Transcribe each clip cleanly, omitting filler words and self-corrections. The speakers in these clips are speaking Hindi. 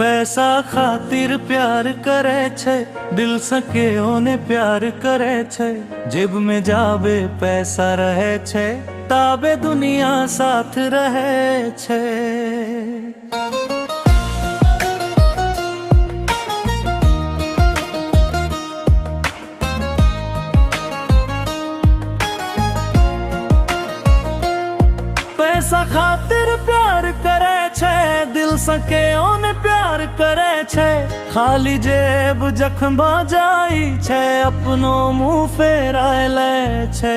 पैसा खातिर प्यार करे छे, दिल सके ओने प्यार करे छे। जेब में जाबे पैसा रहे छे, ताबे दुनिया साथ रहे छे। पैसा खातिर प्यार करे छे, दिल सके ओने प्यार करे छे। खाली जेब जखम जाई छे, अपनो मुंह फेराय ले छे।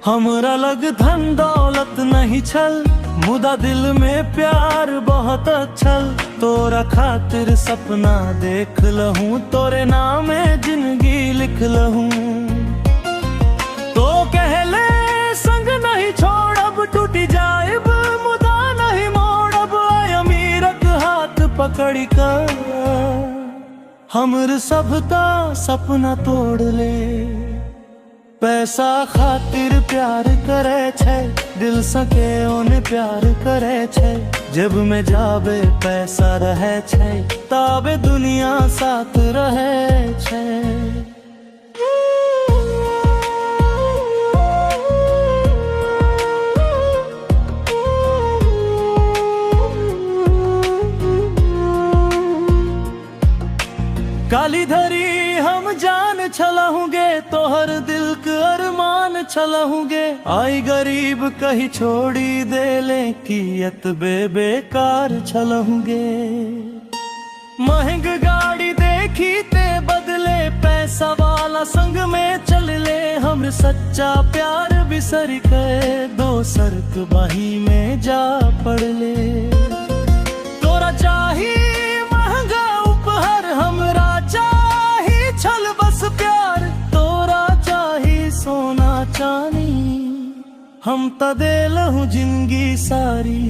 हमरा लग धन दौलत नहीं छल, मुदा दिल में प्यार बहुत छल। तोरा खातिर सपना देख लहूं, तोरे नामे जिंदगी लिख लहूं। तो कहले संग नहीं छोड़ब, टूटी जाएब मुदा नहीं मोड़ब। आय अमीरक हाथ पकड़ कर हमर सबका सपना तोड़ ले। पैसा खातिर प्यार करे छे, दिल सके ओने प्यार करे छे। जेब में जाबे पैसा रहे छे, ताबे दुनिया साथ रहे छे। काली धरी हम जान छलहुँगे, तोहर दिल के अरमान छलहुँगे। आई गरीब कहीं छोड़ी दे ले, कियत बेकार छलहुँगे। महंग गाड़ी देखी ते बदले, पैसा वाला संग में चल ले। हमर सच्चा प्यार बिसर के, दोसर के बाही में जा पड़ ले। तोरा चाही महंगा उपहार, हमरा चाही छल बस प्यार। तोरा चाही सोना चांदी, हम त देलहूं जिंदगी सारी।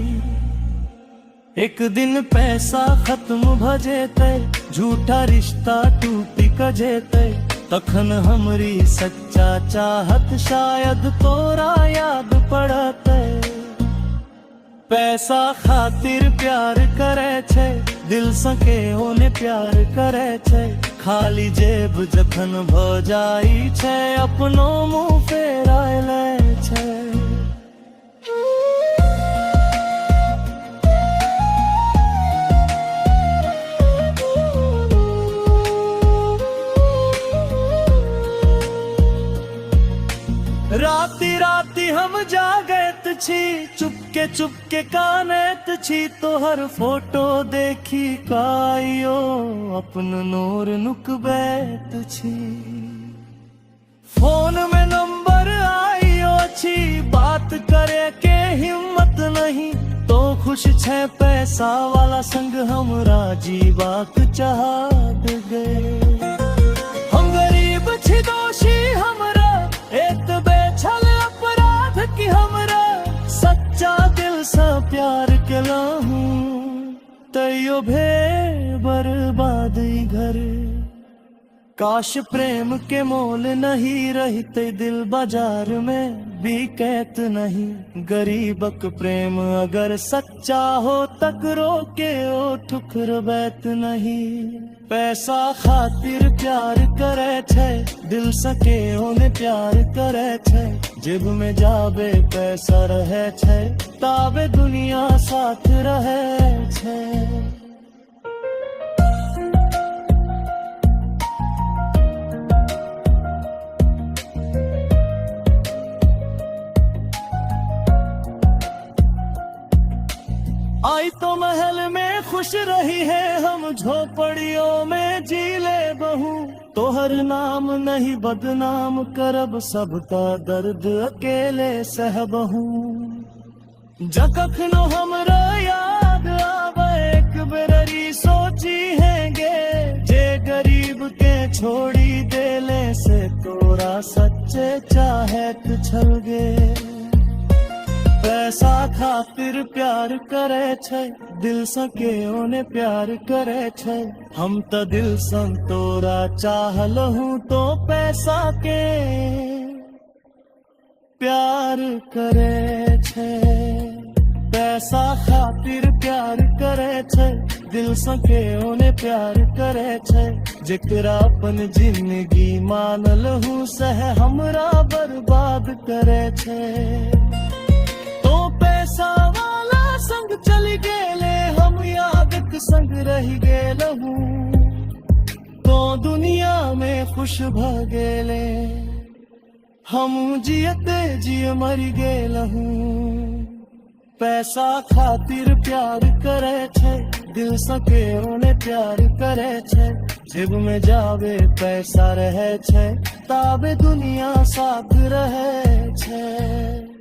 एक दिन पैसा खत्म भ जेतै, झूठा रिश्ता टूटी क जेतै। तखन हमरी सच्चा चाहत शायद तोरा याद पड़तै। पैसा खातिर प्यार करे छे, दिल सके ओने प्यार करे छे। खाली जेब जखन भ जाई छे, अपनो मुंह फेराय ले छे। राती राती हम जागैत छी, चुपके चुपके कानैत छी। तोहर फोटो देखी काइयो अपन नोर नुकबैत छी। फोन में नंबर आइयो छी, बात करे के हिम्मत नहीं। तो खुश छे पैसा वाला संग, हमरा जीवाक चाहत गए। हम गरीब छी दोषी हमरा, एतबे छल अपराध कि हमरा। सच्चा दिल से प्यार केलहूं, तैयो भे बर्बाद घर। काश प्रेम के मोल नहीं रहते, दिल बाजार में बिकैत नहीं। गरीबक प्रेम अगर सच्चा हो, तकरो के ओ ठुकरबैत नहीं। पैसा खातिर प्यार करे छे, दिल सके ओने प्यार करे छे। जेब में जाबे पैसा रहे छे, ताबे दुनिया साथ रहे छे। आई तो महल में खुश रही है, हम झोपड़ियों में जी ले बहू। तोहर नाम नहीं बदनाम करब, सबका दर्द अकेले सहबहू। जखनो हमरा याद आवे, एक बेरी सोची हैंगे। जे गरीब के छोड़ी देले से, तोरा सच्चे चाहत छल गे। पैसा खातिर प्यार करे छे, दिल सके ओने प्यार करे छे। हम त दिल संग तोरा चाहलहूं, तो पैसा के प्यार करे छे। पैसा खातिर प्यार करे छे, दिल सके ओने प्यार करे छे जेकरा अपन जिंदगी मानल हूँ सह हमरा बर्बाद करे छे तो पैसा वाला संग चली गेले हम यादक संग रह गेलहू तो दुनिया में खुश भ गेले हम जियते जिय मर गेलहू पैसा खातिर प्यार करे छे दिल सके ओने प्यार करे छे जेब में जावे पैसा रहे छे ताबे दुनिया साथ रहे छे।